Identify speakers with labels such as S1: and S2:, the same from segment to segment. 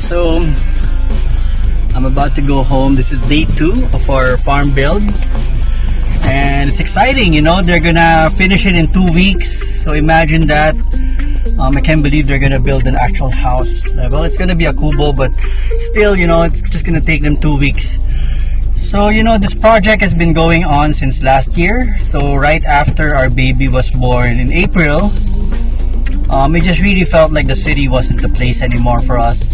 S1: so I'm about to go home. This is day 2 of our farm build, and it's exciting. You know, they're gonna finish it in 2 weeks, so imagine that. I can't believe they're gonna build an actual house. Well, it's gonna be a kubo, but still, you know, it's just gonna take them 2 weeks. So, you know, this project has been going on since last year. So right after our baby was born in April, it just really felt like the city wasn't the place anymore for us.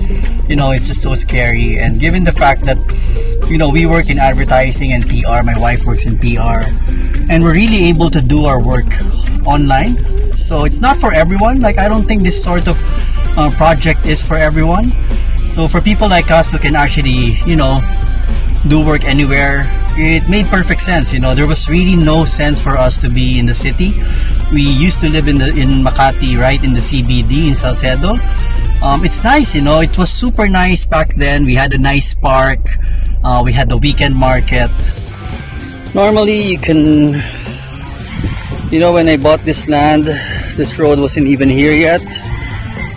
S1: You know, it's just so scary. And given the fact that, you know, we work in advertising and PR, my wife works in PR, and we're really able to do our work online. So it's not for everyone. Like, I don't think this sort of project is for everyone. So for people like us who can actually, you know, do work anywhere, it made perfect sense. You know, there was really no sense for us to be in the city. We used to live in Makati, right in the CBD in Salcedo. It's nice, you know, it was super nice back then. We had a nice park, we had the weekend market. Normally you can, you know, when I bought this land, this road wasn't even here yet.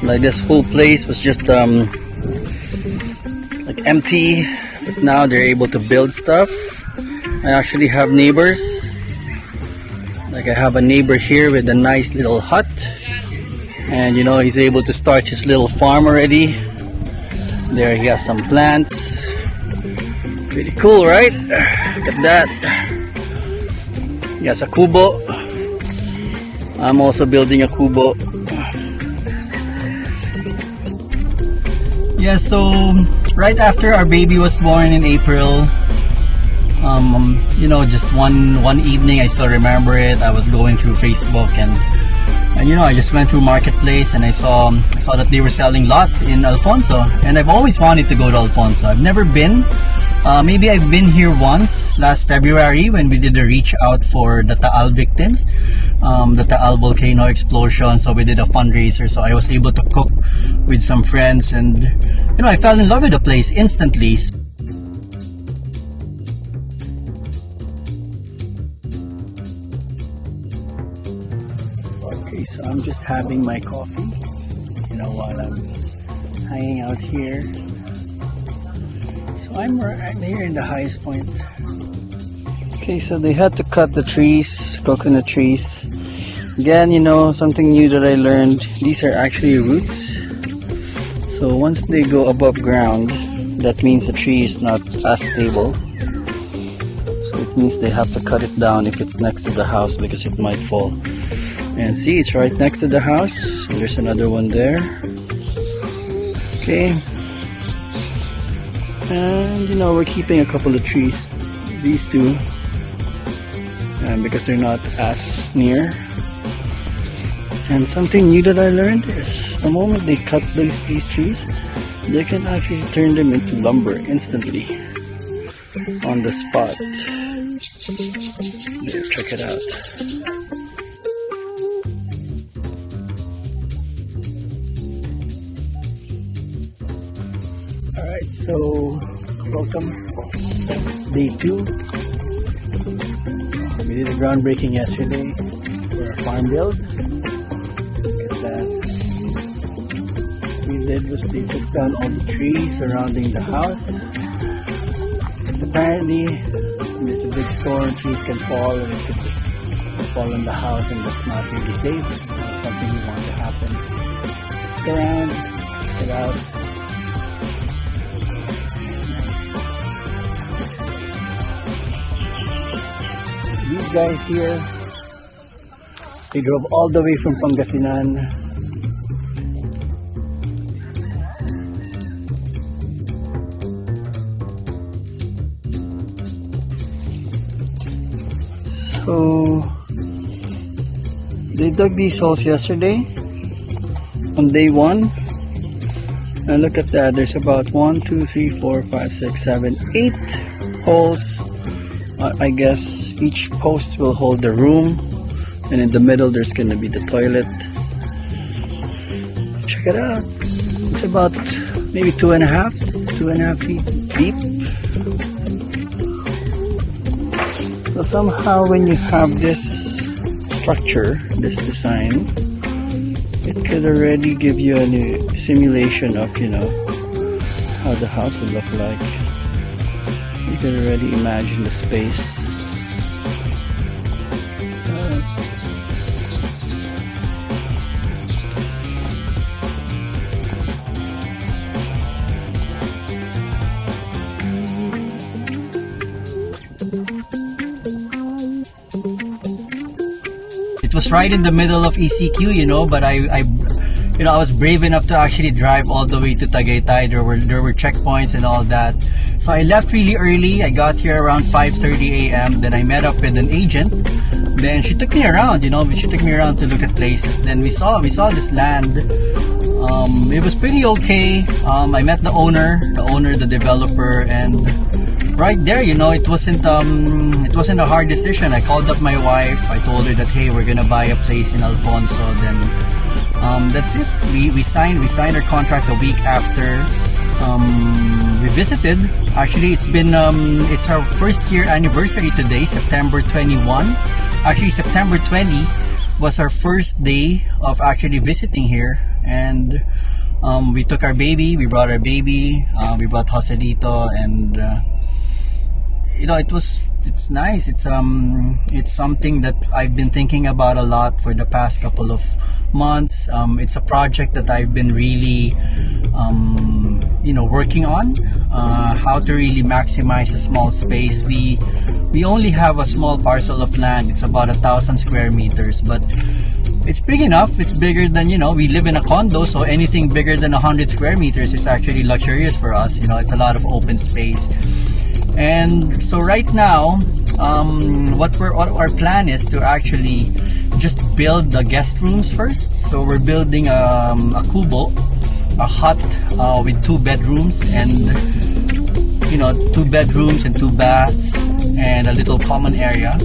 S1: Like, this whole place was just like empty. But now they're able to build stuff. I actually have neighbors. Like, I have a neighbor here with a nice little hut, and you know, he's able to start his little farm already. There he has some plants. Pretty cool, right? Look at that. He has a kubo. I'm also building a kubo. Yeah, so right after our baby was born in April, you know, just one evening, I still remember it. I was going through Facebook, and you know, I just went through Marketplace, and I saw that they were selling lots in Alfonso, and I've always wanted to go to Alfonso. I've never been. Maybe I've been here once last February when we did a reach out for the Taal victims, the Taal volcano explosion. So we did a fundraiser, so I was able to cook with some friends, and you know, I fell in love with the place instantly. Okay, so I'm just having my coffee, you know, while I'm hanging out here. So I'm here in the highest point. Okay, so they had to cut the trees, coconut trees. Again, you know, something new that I learned, these are actually roots. So once they go above ground, that means the tree is not as stable. So it means they have to cut it down if it's next to the house, because it might fall. And see, it's right next to the house. So there's another one there. Okay. And you know, we're keeping a couple of trees, these two, because they're not as near. And something new that I learned is the moment they cut these trees, they can actually turn them into lumber instantly on the spot. There, check it out. Alright, so welcome, day 2. We did a groundbreaking yesterday for our farm build. Look at that. What we did was they took down all the trees surrounding the house. Because apparently when there's a big storm, trees can fall and it could fall on the house, and that's not really safe. It's something we want to happen. Look around, check it out. These guys here, they drove all the way from Pangasinan. So they dug these holes yesterday on day 1, and look at that, there's about 1, 2, 3, 4, 5, 6, 7, 8 holes. I guess each post will hold the room, and in the middle there's gonna be the toilet. Check it out. It's about maybe 2.5 feet deep. So somehow when you have this structure, this design, it could already give you a simulation of, you know, how the house will look like. You can already imagine the space. It was right in the middle of ECQ, but I was brave enough to actually drive all the way to Tagaytay. There were checkpoints and all that. So I left really early. I got here around 5:30 a.m. Then I met up with an agent. Then she took me around, she took me around to look at places. Then we saw this land. It was pretty okay. I met the owner, the developer, and right there, it wasn't a hard decision. I called up my wife. I told her that, hey, we're gonna buy a place in Alfonso. Then that's it. We signed our contract a week after we visited. Actually, it's our first year anniversary today, September 21. Actually, September 20 was our first day of actually visiting here, and we took our baby. We brought our baby. We brought Joselito, and it's nice. It's something that I've been thinking about a lot for the past couple of months. It's a project that I've been really working on, how to really maximize a small space. We only have a small parcel of land. It's about 1,000 square meters, but it's big enough. It's bigger than, we live in a condo, so anything bigger than 100 square meters is actually luxurious for us. It's a lot of open space. And so right now, what our plan is to actually just build the guest rooms first. So we're building a kubo, a hut with 2 bedrooms and 2 bedrooms and 2 baths and a little common area.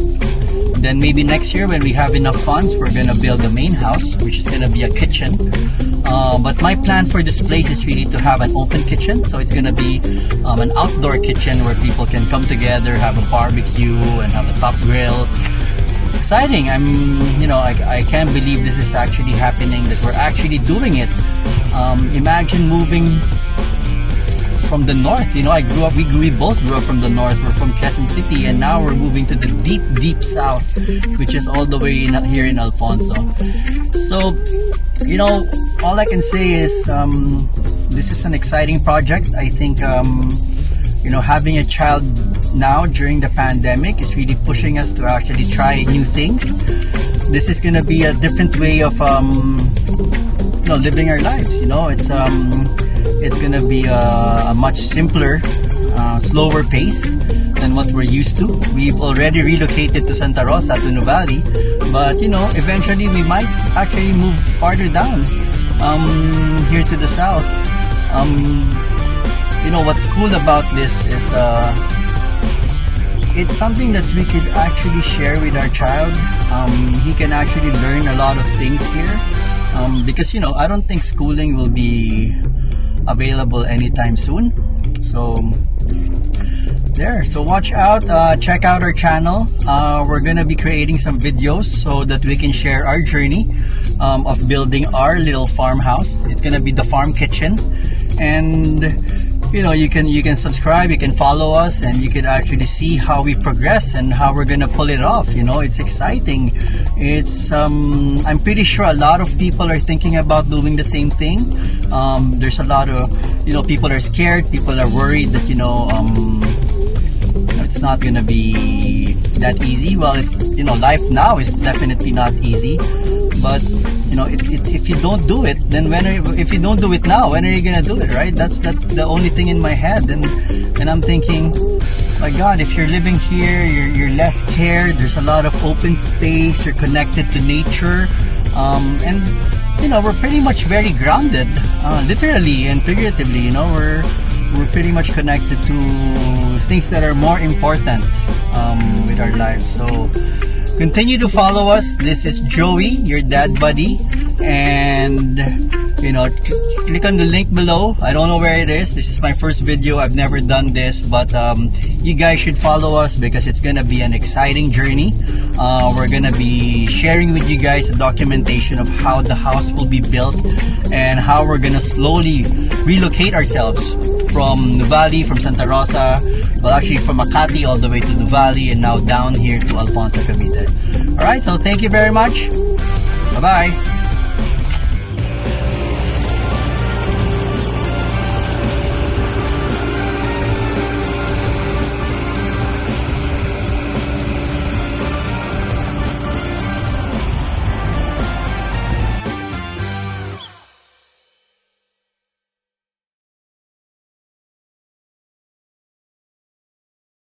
S1: Then maybe next year, when we have enough funds, we're gonna build the main house, which is gonna be a kitchen. But my plan for this place is really to have an open kitchen. So it's gonna be an outdoor kitchen where people can come together, have a barbecue, and have a top grill. It's exciting. I can't believe this is actually happening, that we're actually doing it. Imagine moving from the north. We both grew up from the north. We're from Quezon City, and now we're moving to the deep south, which is all the way here in Alfonso. So, all I can say is this is an exciting project. I think having a child now during the pandemic is really pushing us to actually try new things. This is gonna be a different way of living our lives. It's gonna be a much simpler, slower pace than what we're used to. We've already relocated to Santa Rosa, to Nuvali, but eventually we might actually move farther down here to the south. What's cool about this is it's something that we could actually share with our child. He can actually learn a lot of things here, because I don't think schooling will be available anytime soon. So watch out, check out our channel. We're gonna be creating some videos so that we can share our journey of building our little farmhouse. It's gonna be the farm kitchen, and you can subscribe, you can follow us, and you can actually see how we progress and how we're gonna pull it off. It's exciting. It's I'm pretty sure a lot of people are thinking about doing the same thing. There's a lot of people are scared, people are worried that it's not gonna be that easy. Well, it's life now is definitely not easy, but if you don't do it, then if you don't do it now, when are you gonna do it, right? That's the only thing in my head, and I'm thinking, my God, if you're living here, you're less scared. There's a lot of open space. You're connected to nature, and we're pretty much very grounded, literally and figuratively. We're pretty much connected to things that are more important with our lives. So continue to follow us. This is Joey, your dad buddy, and click on the link below. I don't know where it is. This is my first video. I've never done this, but you guys should follow us because it's gonna be an exciting journey. We're gonna be sharing with you guys a documentation of how the house will be built and how we're gonna slowly relocate ourselves from Nuvali, from Santa Rosa, well actually from Makati all the way to Nuvali, and now down here to Alfonso, Cavite. Alright, so thank you very much. Bye-bye.